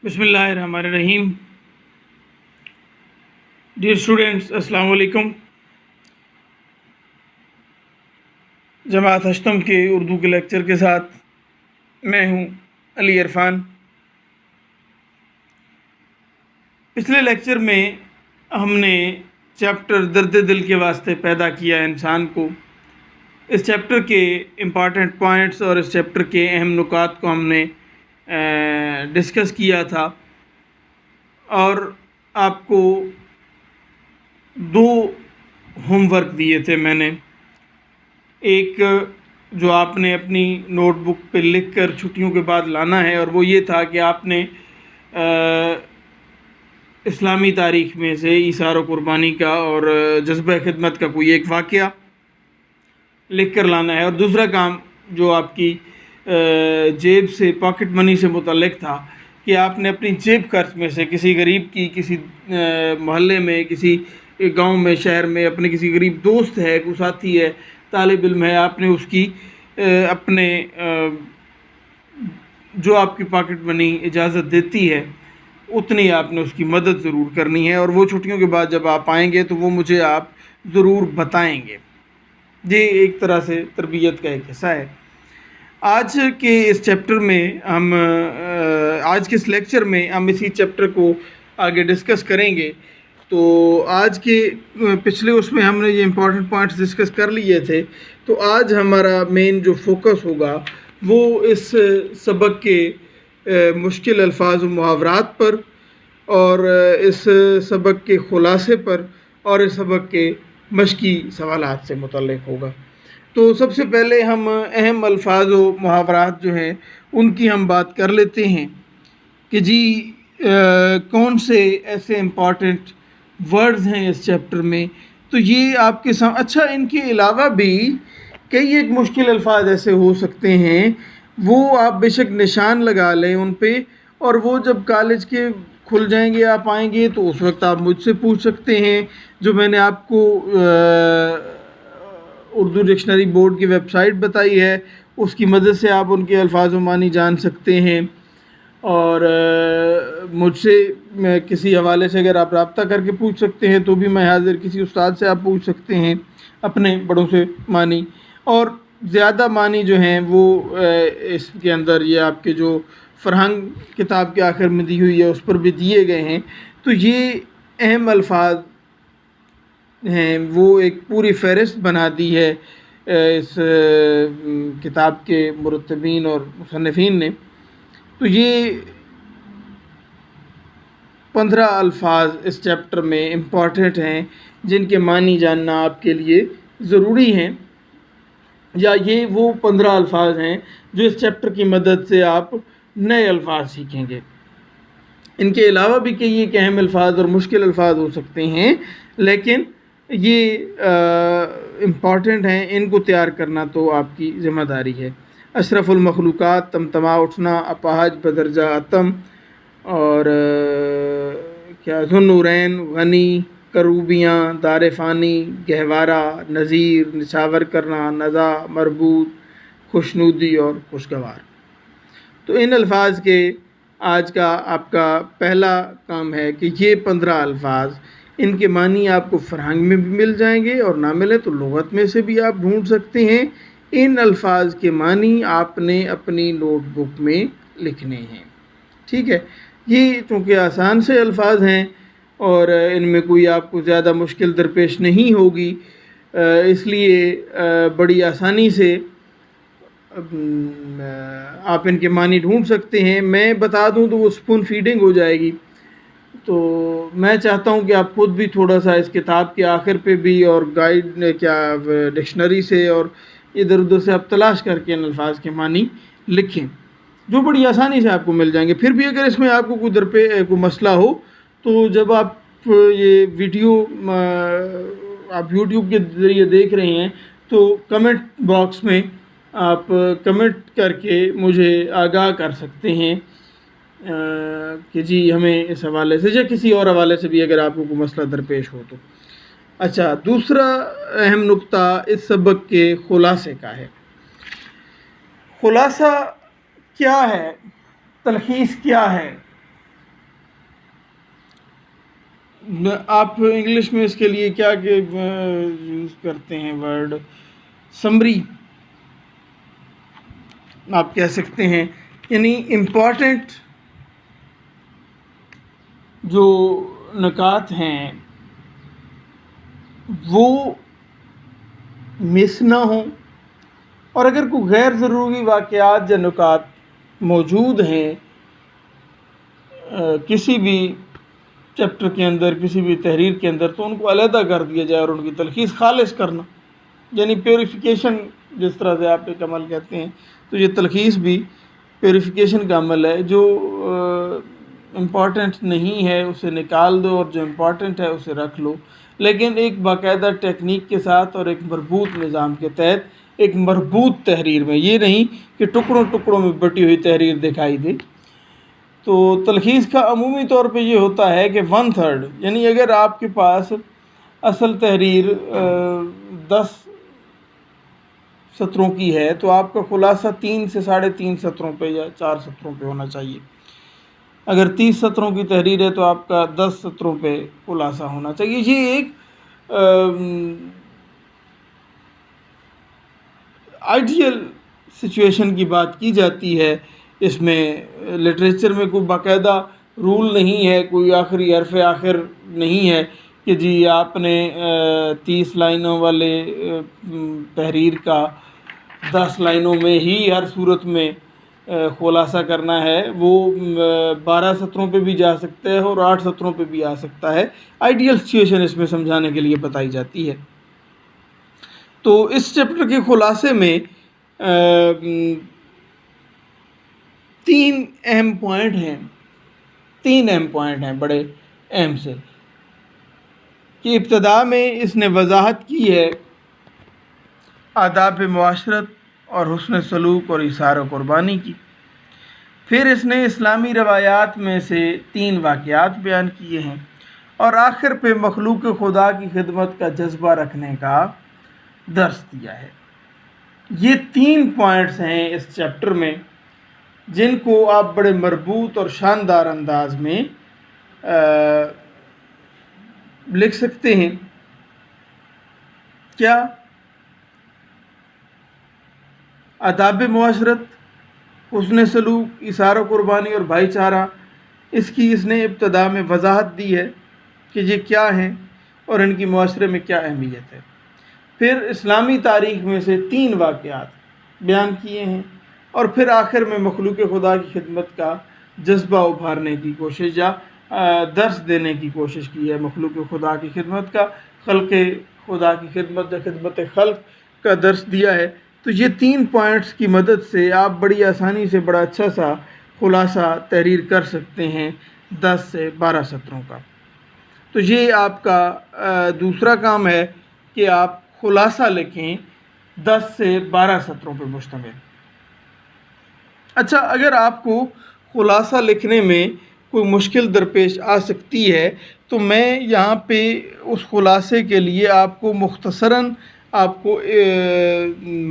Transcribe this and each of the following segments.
بسم اللہ الرحمن الرحیم. ڈیئر اسٹوڈینٹس، السلام علیکم. جماعت ہشتم کے اردو کے لیکچر کے ساتھ میں ہوں علی عرفان. پچھلے لیکچر میں ہم نے چیپٹر درد دل کے واسطے پیدا کیا انسان کو. اس چیپٹر کے امپارٹنٹ پوائنٹس اور اس چیپٹر کے اہم نکات کو ہم نے ڈسکس کیا تھا، اور آپ کو 2 ہوم ورک دیے تھے میں نے. ایک جو آپ نے اپنی نوٹ بک پہ لکھ کر چھٹیوں کے بعد لانا ہے، اور وہ یہ تھا کہ آپ نے اسلامی تاریخ میں سے ایثار و قربانی کا اور جذبہ خدمت کا کوئی ایک واقعہ لکھ کر لانا ہے. اور دوسرا کام جو آپ کی جیب سے پاکٹ منی سے متعلق تھا کہ آپ نے اپنی جیب خرچ میں سے کسی غریب کی، کسی محلے میں، کسی گاؤں میں، شہر میں اپنے کسی غریب دوست ہے، کوئی ساتھی ہے، طالب علم ہے، آپ نے اس کی اپنے جو آپ کی پاکٹ منی اجازت دیتی ہے اتنی آپ نے اس کی مدد ضرور کرنی ہے. اور وہ چھٹیوں کے بعد جب آپ آئیں گے تو وہ مجھے آپ ضرور بتائیں گے. یہ ایک طرح سے تربیت کا ایک حصہ ہے. آج کے اس چیپٹر میں آج کے اس لیکچر میں ہم اسی چیپٹر کو آگے ڈسکس کریں گے. تو آج کے پچھلے اس میں ہم نے یہ امپورٹنٹ پوائنٹس ڈسکس کر لیے تھے. تو آج ہمارا مین جو فوکس ہوگا وہ اس سبق کے مشکل الفاظ و محاورات پر، اور اس سبق کے خلاصے پر، اور اس سبق کے مشقی سوالات سے متعلق ہوگا. تو سب سے پہلے ہم اہم الفاظ و محاورات جو ہیں ان کی ہم بات کر لیتے ہیں کہ جی کون سے ایسے امپورٹنٹ ورڈز ہیں اس چیپٹر میں. تو یہ آپ کے سامنے اچھا، ان کے علاوہ بھی کئی ایک مشکل الفاظ ایسے ہو سکتے ہیں، وہ آپ بے شک نشان لگا لیں ان پہ، اور وہ جب کالج کے کھل جائیں گے، آپ آئیں گے تو اس وقت آپ مجھ سے پوچھ سکتے ہیں. جو میں نے آپ کو اردو ڈکشنری بورڈ کی ویب سائٹ بتائی ہے اس کی مدد سے آپ ان کے الفاظ و معنی جان سکتے ہیں. اور مجھ سے کسی حوالے سے اگر آپ رابطہ کر کے پوچھ سکتے ہیں تو بھی میں حاضر. کسی استاد سے آپ پوچھ سکتے ہیں اپنے بڑوں سے معنی، اور زیادہ معنی جو ہیں وہ اس کے اندر یہ آپ کے جو فرہنگ کتاب کے آخر میں دی ہوئی ہے اس پر بھی دیے گئے ہیں. تو یہ اہم الفاظ ہیں، وہ ایک پوری فہرست بنا دی ہے اس کتاب کے مرتبین اور مصنفین نے. تو یہ 15 الفاظ اس چیپٹر میں امپورٹنٹ ہیں جن کے معنی جاننا آپ کے لیے ضروری ہیں، یا یہ وہ 15 الفاظ ہیں جو اس چیپٹر کی مدد سے آپ نئے الفاظ سیکھیں گے. ان کے علاوہ بھی کئی ایک اہم الفاظ اور مشکل الفاظ ہو سکتے ہیں، لیکن یہ امپورٹنٹ ہیں. ان کو تیار کرنا تو آپ کی ذمہ داری ہے. اشرف المخلوقات، تمتما اٹھنا، اپاہج بدرجہ اتم، اور کیا ذوالنورین، غنی، کروبیاں، دار فانی، گہوارہ، نذیر، نچھاور کرنا، نزا، مربوط، خوشنودی اور خوشگوار. تو ان الفاظ کے آج کا آپ کا پہلا کام ہے کہ یہ 15 الفاظ، ان کے معنی آپ کو فرہنگ میں بھی مل جائیں گے، اور نہ ملے تو لغت میں سے بھی آپ ڈھونڈ سکتے ہیں. ان الفاظ کے معنی آپ نے اپنی نوٹ بک میں لکھنے ہیں. ٹھیک ہے، یہ چونکہ آسان سے الفاظ ہیں اور ان میں کوئی آپ کو زیادہ مشکل درپیش نہیں ہوگی، اس لیے بڑی آسانی سے آپ ان کے معنی ڈھونڈ سکتے ہیں. میں بتا دوں تو وہ سپون فیڈنگ ہو جائے گی. تو میں چاہتا ہوں کہ آپ خود بھی تھوڑا سا اس کتاب کے آخر پہ بھی، اور گائیڈ ڈکشنری سے اور ادھر ادھر سے آپ تلاش کر کے ان الفاظ کے معنی لکھیں، جو بڑی آسانی سے آپ کو مل جائیں گے. پھر بھی اگر اس میں آپ کو کوئی مسئلہ ہو تو جب آپ یہ ویڈیو آپ یوٹیوب کے ذریعے دیکھ رہے ہیں تو کمنٹ باکس میں آپ کمنٹ کر کے مجھے آگاہ کر سکتے ہیں کہ جی ہمیں اس حوالے سے یا کسی اور حوالے سے بھی اگر آپ کو کوئی مسئلہ درپیش ہو تو. اچھا، دوسرا اہم نقطہ اس سبق کے خلاصے کا ہے. خلاصہ کیا ہے؟ تلخیص کیا ہے؟ آپ انگلش میں اس کے لیے کیا یوز کرتے ہیں ورڈ سمری آپ کہہ سکتے ہیں، یعنی امپورٹنٹ جو نکات ہیں وہ مس نہ ہوں، اور اگر کوئی غیر ضروری واقعات یا نکات موجود ہیں کسی بھی چیپٹر کے اندر، کسی بھی تحریر کے اندر، تو ان کو علیحدہ کر دیا جائے اور ان کی تلخیص خالص کرنا، یعنی پیوریفیکیشن جس طرح سے آپ ایک عمل کہتے ہیں، تو یہ تلخیص بھی پیوریفیکیشن کا عمل ہے۔ جو امپورٹنٹ نہیں ہے اسے نکال دو اور جو امپورٹنٹ ہے اسے رکھ لو، لیکن ایک باقاعدہ ٹیکنیک کے ساتھ اور ایک مربوط نظام کے تحت، ایک مربوط تحریر میں، یہ نہیں کہ ٹکڑوں ٹکڑوں میں بٹی ہوئی تحریر دکھائی دے۔ تو تلخیص کا عمومی طور پہ یہ ہوتا ہے کہ 1/3، یعنی اگر آپ کے پاس اصل تحریر 10 سطروں کی ہے تو آپ کا خلاصہ 3 سے 3.5 سطروں پہ یا 4 سطروں پہ ہونا چاہیے۔ اگر 30 سطروں کی تحریر ہے تو آپ کا 10 سطروں پہ خلاصہ ہونا چاہیے۔ یہ ایک آئیڈیل سچویشن کی بات کی جاتی ہے، اس میں لٹریچر میں کوئی باقاعدہ رول نہیں ہے، کوئی آخری حرف آخر نہیں ہے کہ جی آپ نے 30 لائنوں والے تحریر کا 10 لائنوں میں ہی ہر صورت میں خلاصہ کرنا ہے۔ وہ 12 سطروں پہ بھی جا سکتا ہے اور 8 سطروں پہ بھی آ سکتا ہے۔ آئیڈیل سچویشن اس میں سمجھانے کے لیے بتائی جاتی ہے۔ تو اس چیپٹر کے خلاصے میں 3 اہم پوائنٹ ہیں، 3 اہم پوائنٹ ہیں بڑے اہم سے، کہ ابتدا میں اس نے وضاحت کی ہے آداب معاشرت اور حسن سلوک اور ایثار و قربانی کی، پھر اس نے اسلامی روایات میں سے 3 واقعات بیان کیے ہیں، اور آخر پہ مخلوق خدا کی خدمت کا جذبہ رکھنے کا درس دیا ہے۔ یہ 3 پوائنٹس ہیں اس چیپٹر میں جن کو آپ بڑے مربوط اور شاندار انداز میں لکھ سکتے ہیں۔ کیا؟ آداب معاشرت، حسن سلوک، ایثار و قربانی اور بھائی چارہ، اس کی اس نے ابتدا میں وضاحت دی ہے کہ یہ کیا ہیں اور ان کی معاشرے میں کیا اہمیت ہے۔ پھر اسلامی تاریخ میں سے 3 واقعات بیان کیے ہیں، اور پھر آخر میں مخلوق خدا کی خدمت کا جذبہ ابھارنے کی کوشش یا درس دینے کی کوشش کی ہے۔ مخلوق خدا کی خدمت کا، خلق خدا کی خدمت یا خدمت خلق کا درس دیا ہے۔ تو یہ 3 پوائنٹس کی مدد سے آپ بڑی آسانی سے بڑا اچھا سا خلاصہ تحریر کر سکتے ہیں 10 سے 12 سطروں کا۔ تو یہ آپ کا دوسرا کام ہے کہ آپ خلاصہ لکھیں 10 سے 12 سطروں پہ مشتمل۔ اچھا، اگر آپ کو خلاصہ لکھنے میں کوئی مشکل درپیش آ سکتی ہے تو میں یہاں پہ اس خلاصے کے لیے آپ کو مختصراً آپ کو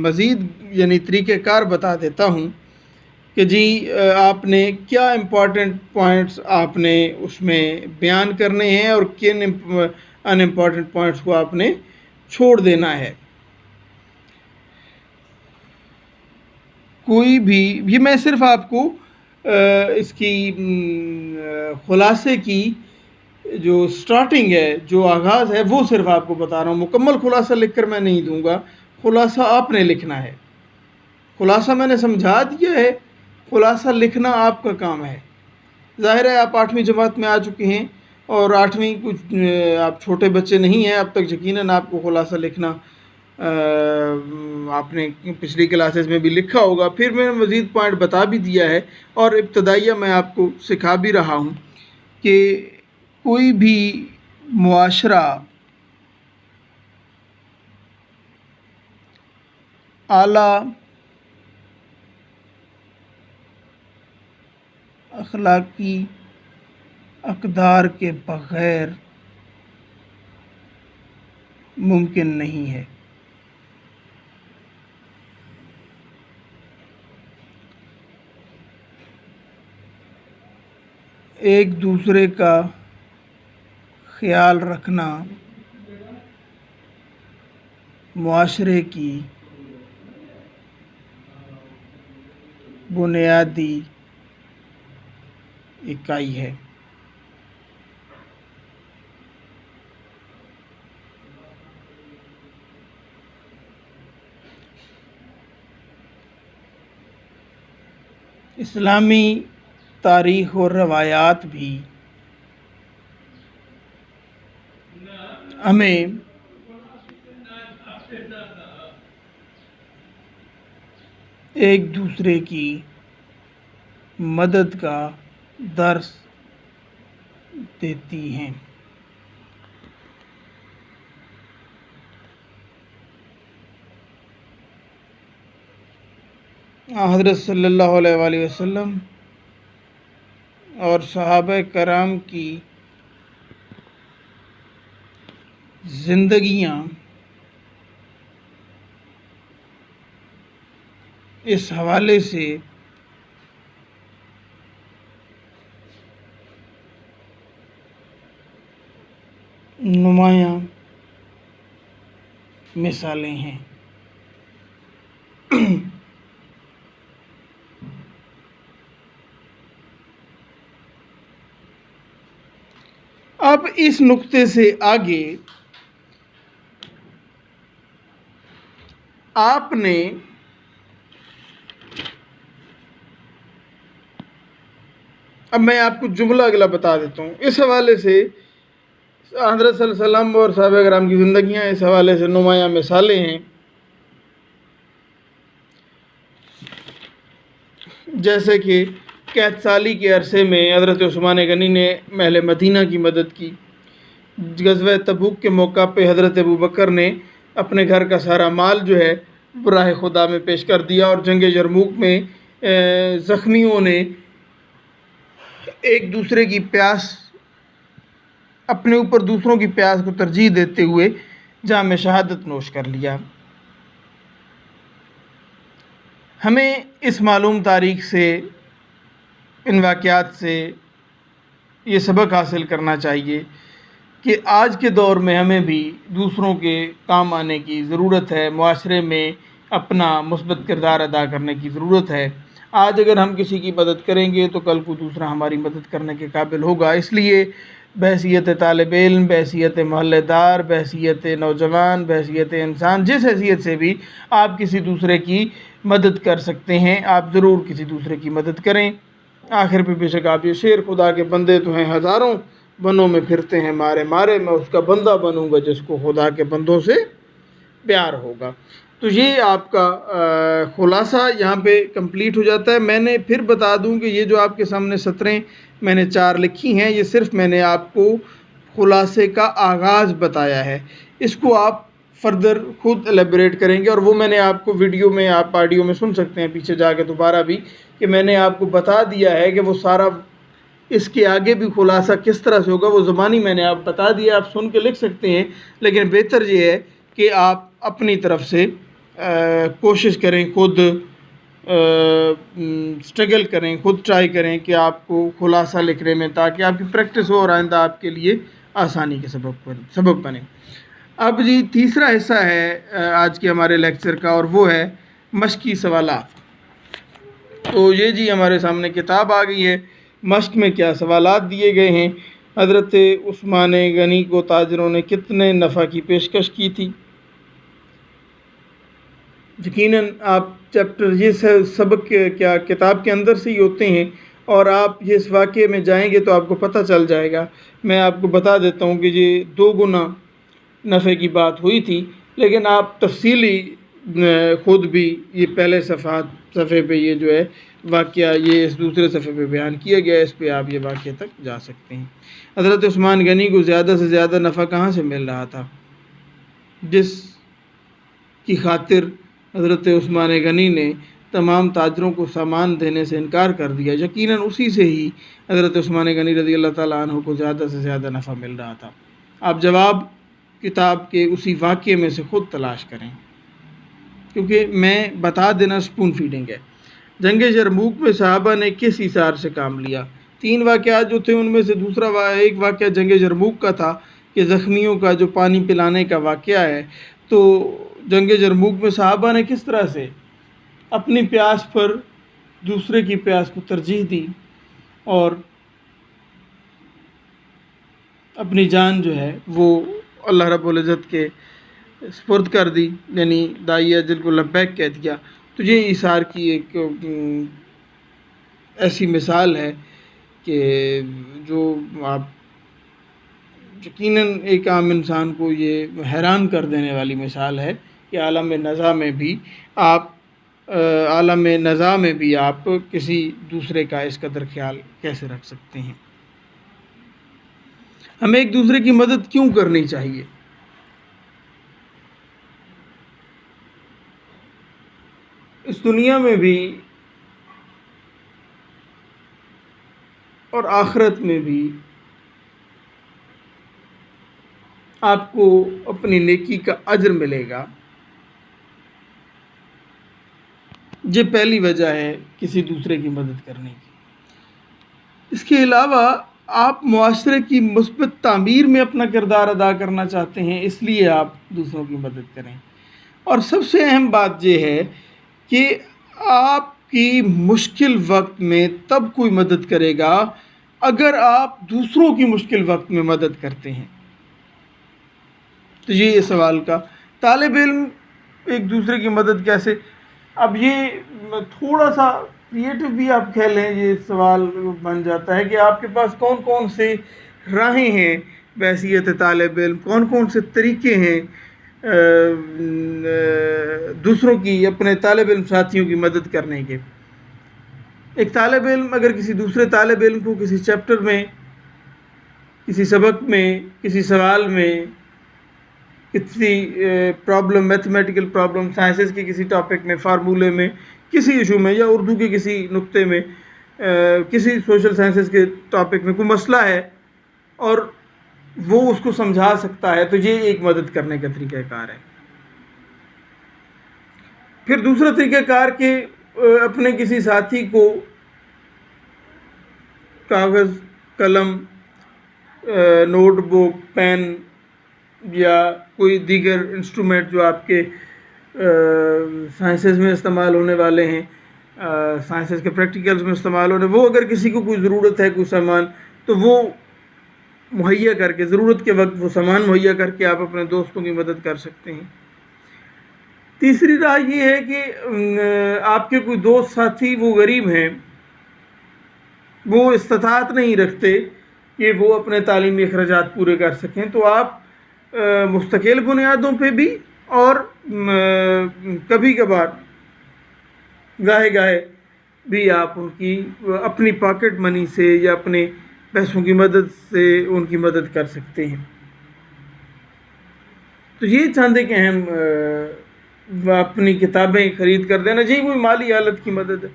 مزید یعنی طریقہ کار بتا دیتا ہوں کہ جی آپ نے کیا امپورٹنٹ پوائنٹس آپ نے اس میں بیان کرنے ہیں اور کن ان امپورٹنٹ پوائنٹس کو آپ نے چھوڑ دینا ہے۔ کوئی بھی، یہ میں صرف آپ کو اس کی خلاصے کی جو سٹارٹنگ ہے، جو آغاز ہے، وہ صرف آپ کو بتا رہا ہوں۔ مکمل خلاصہ لکھ کر میں نہیں دوں گا، خلاصہ آپ نے لکھنا ہے۔ خلاصہ میں نے سمجھا دیا ہے، خلاصہ لکھنا آپ کا کام ہے۔ ظاہر ہے آپ 8ویں جماعت میں آ چکے ہیں اور 8ویں کچھ آپ چھوٹے بچے نہیں ہیں، اب تک یقیناً آپ کو خلاصہ لکھنا آپ نے پچھلی کلاسز میں بھی لکھا ہوگا۔ پھر میں نے مزید پوائنٹ بتا بھی دیا ہے، اور ابتدائیہ میں آپ کو سکھا بھی رہا ہوں کہ کوئی بھی معاشرہ اعلیٰ اخلاقی اقدار کے بغیر ممکن نہیں ہے۔ ایک دوسرے کا خیال رکھنا معاشرے کی بنیادی اکائی ہے۔ اسلامی تاریخ اور روایات بھی ہمیں ایک دوسرے کی مدد کا درس دیتی ہیں۔ حضرت صلی اللہ علیہ وآلہ وسلم اور صحابہ کرام کی زندگیاں اس حوالے سے نمایاں مثالیں ہیں۔ اب اس نقطے سے آگے آپ نے اب میں آپ کو جملہ اگلا بتا دیتا ہوں۔ اس حوالے سے حضرت صلی اللہ علیہ وسلم اور صحابہ کرام کی زندگیاں اس حوالے سے نمایاں مثالیں ہیں۔ جیسے کہ قحط سالی کے عرصے میں حضرت عثمان غنی نے اہل مدینہ کی مدد کی۔ غزوہ تبوک کے موقع پہ حضرت ابوبکر نے اپنے گھر کا سارا مال جو ہے راہ خدا میں پیش کر دیا، اور جنگ یرموک میں زخمیوں نے ایک دوسرے کی پیاس اپنے اوپر دوسروں کی پیاس کو ترجیح دیتے ہوئے جام شہادت نوش کر لیا۔ ہمیں اس معلوم تاریخ سے، ان واقعات سے یہ سبق حاصل کرنا چاہیے کہ آج کے دور میں ہمیں بھی دوسروں کے کام آنے کی ضرورت ہے، معاشرے میں اپنا مثبت کردار ادا کرنے کی ضرورت ہے۔ آج اگر ہم کسی کی مدد کریں گے تو کل کو دوسرا ہماری مدد کرنے کے قابل ہوگا۔ اس لیے بحیثیت طالب علم، بحیثیت محلے دار، بحیثیت نوجوان، بحیثیت انسان، جس حیثیت سے بھی آپ کسی دوسرے کی مدد کر سکتے ہیں، آپ ضرور کسی دوسرے کی مدد کریں۔ آخر پہ بے شک آپ یہ شعر خدا کے بندے تو ہیں ہزاروں، بنوں میں پھرتے ہیں مارے مارے، میں اس کا بندہ بنوں گا جس کو خدا کے بندوں سے پیار ہوگا۔ تو یہ آپ کا خلاصہ یہاں پہ کمپلیٹ ہو جاتا ہے۔ میں نے پھر بتا دوں کہ یہ جو آپ کے سامنے سطریں میں نے 4 لکھی ہیں، یہ صرف میں نے آپ کو خلاصے کا آغاز بتایا ہے۔ اس کو آپ فردر خود ایلیبریٹ کریں گے، اور وہ میں نے آپ کو ویڈیو میں، آپ آڈیو میں سن سکتے ہیں پیچھے جا کے دوبارہ بھی، کہ میں نے آپ کو بتا دیا ہے کہ وہ سارا اس کے آگے بھی خلاصہ کس طرح سے ہوگا، وہ زبانی میں نے آپ بتا دیا، آپ سن کے لکھ سکتے ہیں، لیکن بہتر یہ ہے کہ آپ اپنی طرف سے کوشش کریں، خود سٹرگل کریں، خود ٹرائی کریں کہ آپ کو خلاصہ لکھنے میں، تاکہ آپ کی پریکٹس ہو اور آئندہ آپ کے لیے آسانی کے سبب بنے۔ اب جی تیسرا حصہ ہے آج کے ہمارے لیکچر کا، اور وہ ہے مشقی سوالات۔ تو یہ جی ہمارے سامنے کتاب آ گئی ہے، مشق میں کیا سوالات دیے گئے ہیں۔ حضرت عثمان غنی کو تاجروں نے کتنے نفع کی پیشکش کی تھی؟ یقیناً آپ چیپٹر یہ سبق کیا کتاب کے اندر سے ہی ہوتے ہیں، اور آپ یہ اس واقعے میں جائیں گے تو آپ کو پتہ چل جائے گا۔ میں آپ کو بتا دیتا ہوں کہ یہ 2 گنا نفع کی بات ہوئی تھی، لیکن آپ تفصیلی خود بھی یہ پہلے صفحے پہ یہ جو ہے واقعہ، یہ اس دوسرے صفحے پہ بیان کیا گیا ہے، اس پہ آپ یہ واقعہ تک جا سکتے ہیں۔ حضرت عثمان غنی کو زیادہ سے زیادہ نفع کہاں سے مل رہا تھا؟ جس کی خاطر حضرت عثمان غنی نے تمام تاجروں کو سامان دینے سے انکار کر دیا، یقیناً اسی سے ہی حضرت عثمان غنی رضی اللہ تعالیٰ عنہ کو زیادہ سے زیادہ نفع مل رہا تھا۔ آپ جواب کتاب کے اسی واقعے میں سے خود تلاش کریں، کیونکہ میں بتا دینا سپون فیڈنگ ہے۔ جنگ یرموک میں صحابہ نے کس ایثار سے کام لیا؟ 3 واقعات جو تھے ان میں سے ایک واقعہ جنگ یرموک کا تھا، کہ زخمیوں کا جو پانی پلانے کا واقعہ ہے، تو جنگ یرموک میں صحابہ نے کس طرح سے اپنی پیاس پر دوسرے کی پیاس کو ترجیح دی اور اپنی جان جو ہے وہ اللہ رب العزت کے سپرد کر دی، یعنی داعی اجل کو لبیک کہہ دیا۔ تو یہ ایثار کی ایک ایسی مثال ہے کہ جو آپ یقیناً ایک عام انسان کو یہ حیران کر دینے والی مثال ہے کہ عالم نزاع میں بھی آپ کسی دوسرے کا اس قدر خیال کیسے رکھ سکتے ہیں۔ ہمیں ایک دوسرے کی مدد کیوں کرنی چاہیے؟ اس دنیا میں بھی اور آخرت میں بھی آپ کو اپنی نیکی کا اجر ملے گا۔ یہ پہلی وجہ ہے کسی دوسرے کی مدد کرنے کی۔ اس کے علاوہ آپ معاشرے کی مثبت تعمیر میں اپنا کردار ادا کرنا چاہتے ہیں، اس لیے آپ دوسروں کی مدد کریں۔ اور سب سے اہم بات یہ ہے کہ آپ کی مشکل وقت میں تب کوئی مدد کرے گا اگر آپ دوسروں کی مشکل وقت میں مدد کرتے ہیں۔ تو یہ سوال کا طالب علم ایک دوسرے کی مدد کیسے، اب یہ تھوڑا سا کریٹو بھی آپ کہہ لیں، یہ سوال بن جاتا ہے کہ آپ کے پاس کون کون سے راہیں ہیں بحیثیت طالب علم، کون کون سے طریقے ہیں دوسروں کی، اپنے طالب علم ساتھیوں کی مدد کرنے کے۔ ایک طالب علم اگر کسی دوسرے طالب علم کو کسی چیپٹر میں، کسی سبق میں، کسی سوال میں، کسی پرابلم، میتھمیٹیکل پرابلم، سائنسز کے کسی ٹاپک میں، فارمولے میں، کسی ایشو میں، یا اردو کے کسی نقطے میں، کسی سوشل سائنسز کے ٹاپک میں کوئی مسئلہ ہے اور وہ اس کو سمجھا سکتا ہے، تو یہ ایک مدد کرنے کا طریقہ کار ہے۔ پھر دوسرا طریقہ کار کہ اپنے کسی ساتھی کو کاغذ، قلم، نوٹ بک، پین یا کوئی دیگر انسٹرومنٹ جو آپ کے سائنسز میں استعمال ہونے والے ہیں، سائنسز کے پریکٹیکلز میں استعمال ہونے، وہ اگر کسی کو کوئی ضرورت ہے، کوئی سامان، تو وہ مہیا کر کے، ضرورت کے وقت وہ سامان مہیا کر کے آپ اپنے دوستوں کی مدد کر سکتے ہیں۔ تیسری رائے یہ ہے کہ آپ کے کوئی دوست ساتھی وہ غریب ہیں، وہ استطاعت نہیں رکھتے کہ وہ اپنے تعلیمی اخراجات پورے کر سکیں، تو آپ مستقل بنیادوں پہ بھی اور کبھی کبھار گاہے گاہے بھی آپ ان کی اپنی پاکٹ منی سے یا اپنے پیسوں کی مدد سے ان کی مدد کر سکتے ہیں۔ تو یہ چاند ایک اہم اپنی کتابیں خرید کر دینا، یہ کوئی مالی حالت کی مدد ہے۔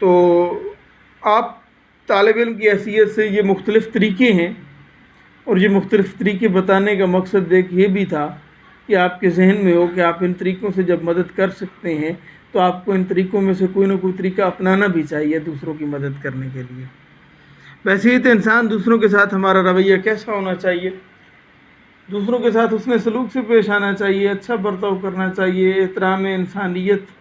تو آپ طالب علم کی حیثیت سے یہ مختلف طریقے ہیں، اور یہ مختلف طریقے بتانے کا مقصد ایک یہ بھی تھا کہ آپ کے ذہن میں ہو کہ آپ ان طریقوں سے جب مدد کر سکتے ہیں تو آپ کو ان طریقوں میں سے کوئی نہ کوئی طریقہ اپنانا بھی چاہیے دوسروں کی مدد کرنے کے لیے۔ ویسے ہی تو انسان دوسروں کے ساتھ ہمارا رویہ کیسا ہونا چاہیے؟ دوسروں کے ساتھ حسن سلوک سے پیش آنا چاہیے، اچھا برتاؤ کرنا چاہیے۔ احترام انسانیت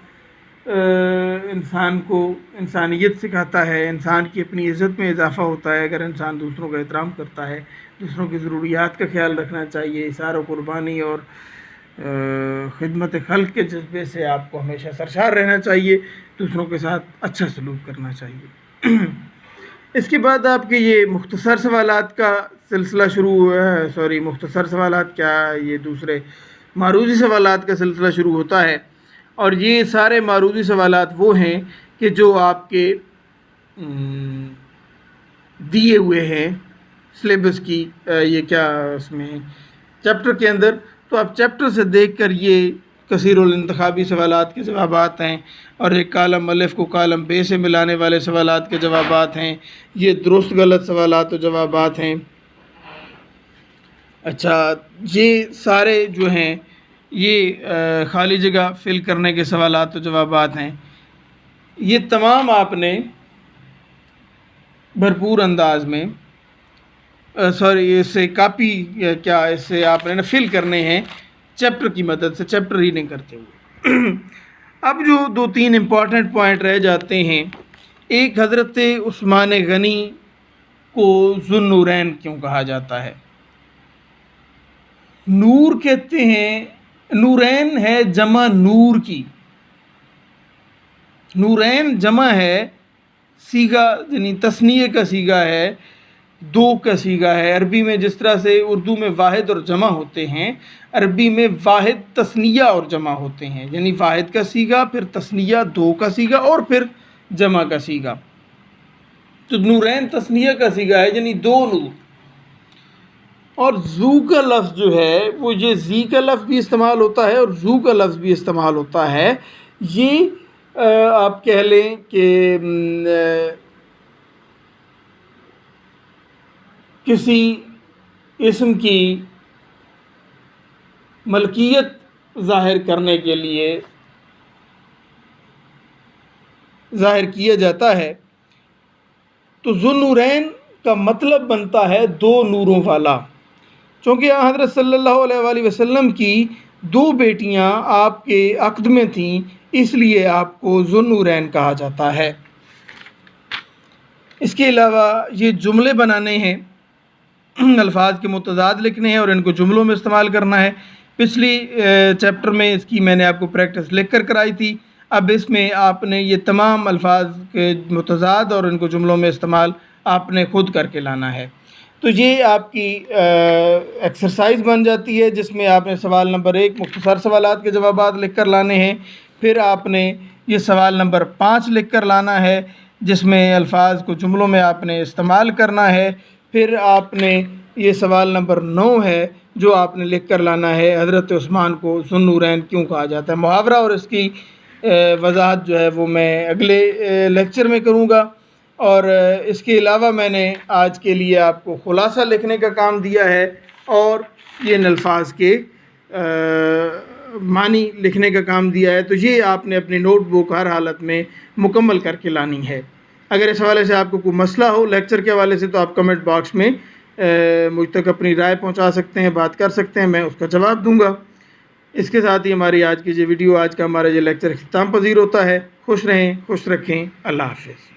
انسان کو انسانیت سکھاتا ہے، انسان کی اپنی عزت میں اضافہ ہوتا ہے اگر انسان دوسروں کا احترام کرتا ہے۔ دوسروں کی ضروریات کا خیال رکھنا چاہیے، اظہار و قربانی اور خدمت خلق کے جذبے سے آپ کو ہمیشہ سرشار رہنا چاہیے، دوسروں کے ساتھ اچھا سلوک کرنا چاہیے۔ اس کے بعد آپ کے یہ مختصر سوالات کا سلسلہ شروع ہوا ہے، مختصر سوالات کیا، یہ دوسرے معروضی سوالات کا سلسلہ شروع ہوتا ہے، اور یہ سارے معروضی سوالات وہ ہیں کہ جو آپ کے دیے ہوئے ہیں سلیبس کی، یہ کیا اس میں چیپٹر کے اندر، تو آپ چیپٹر سے دیکھ کر یہ کثیر الانتخابی سوالات کے جوابات ہیں، اور ایک کالم الف کو کالم بے سے ملانے والے سوالات کے جوابات ہیں، یہ درست غلط سوالات و جوابات ہیں۔ اچھا، یہ سارے جو ہیں یہ خالی جگہ فل کرنے کے سوالات و جوابات ہیں۔ یہ تمام آپ نے بھرپور انداز میں سوری اسے کاپی کیا اسے آپ نے فل کرنے ہیں چیپٹر کی مدد سے، چیپٹر ریڈنگ کرتے ہوئے۔ اب جو 2-3 امپورٹنٹ پوائنٹ رہ جاتے ہیں، ایک حضرت عثمان غنی کو ذو النورین کیوں کہا جاتا ہے؟ نور کہتے ہیں، نورین ہے جمع نور کی، نورین جمع ہے، صیغہ یعنی تثنیہ کا صیغہ ہے، دو کا صیغہ ہے۔ عربی میں جس طرح سے اردو میں واحد اور جمع ہوتے ہیں، عربی میں واحد تثنیہ اور جمع ہوتے ہیں، یعنی واحد کا صیغہ، پھر تثنیہ دو کا صیغہ اور پھر جمع کا صیغہ۔ تو نورین تثنیہ کا صیغہ ہے، یعنی دو نور۔ اور ذو کا لفظ جو ہے وہ یہ زی کا لفظ بھی استعمال ہوتا ہے اور ذو کا لفظ بھی استعمال ہوتا ہے۔ یہ آپ کہہ لیں کہ کسی اسم کی ملکیت ظاہر کرنے کے لیے ظاہر کیا جاتا ہے، تو ذو النورین کا مطلب بنتا ہے دو نوروں والا۔ چونکہ حضرت صلی اللہ علیہ وآلہ وسلم کی 2 بیٹیاں آپ کے عقد میں تھیں، اس لیے آپ کو ذو النورین کہا جاتا ہے۔ اس کے علاوہ یہ جملے بنانے ہیں، الفاظ کے متضاد لکھنے ہیں اور ان کو جملوں میں استعمال کرنا ہے۔ پچھلی چیپٹر میں اس کی میں نے آپ کو پریکٹس لکھ کر کرائی تھی، اب اس میں آپ نے یہ تمام الفاظ کے متضاد اور ان کو جملوں میں استعمال آپ نے خود کر کے لانا ہے۔ تو یہ آپ کی ایکسرسائز بن جاتی ہے، جس میں آپ نے سوال نمبر 1 مختصر سوالات کے جوابات لکھ کر لانے ہیں، پھر آپ نے یہ سوال نمبر 5 لکھ کر لانا ہے جس میں الفاظ کو جملوں میں آپ نے استعمال کرنا ہے، پھر آپ نے یہ سوال نمبر 9 ہے جو آپ نے لکھ کر لانا ہے حضرت عثمان کو ذو النورین کیوں کہا جاتا ہے۔ محاورہ اور اس کی وضاحت جو ہے وہ میں اگلے لیکچر میں کروں گا، اور اس کے علاوہ میں نے آج کے لیے آپ کو خلاصہ لکھنے کا کام دیا ہے اور یہ ان الفاظ کے معنی لکھنے کا کام دیا ہے۔ تو یہ آپ نے اپنی نوٹ بک ہر حالت میں مکمل کر کے لانی ہے۔ اگر اس حوالے سے آپ کو کوئی مسئلہ ہو لیکچر کے حوالے سے تو آپ کمنٹ باکس میں مجھ تک اپنی رائے پہنچا سکتے ہیں، بات کر سکتے ہیں، میں اس کا جواب دوں گا۔ اس کے ساتھ ہی ہماری آج کی یہ ویڈیو، آج کا ہمارا یہ لیکچر اختتام پذیر ہوتا ہے۔ خوش رہیں، خوش رکھیں، اللہ حافظ۔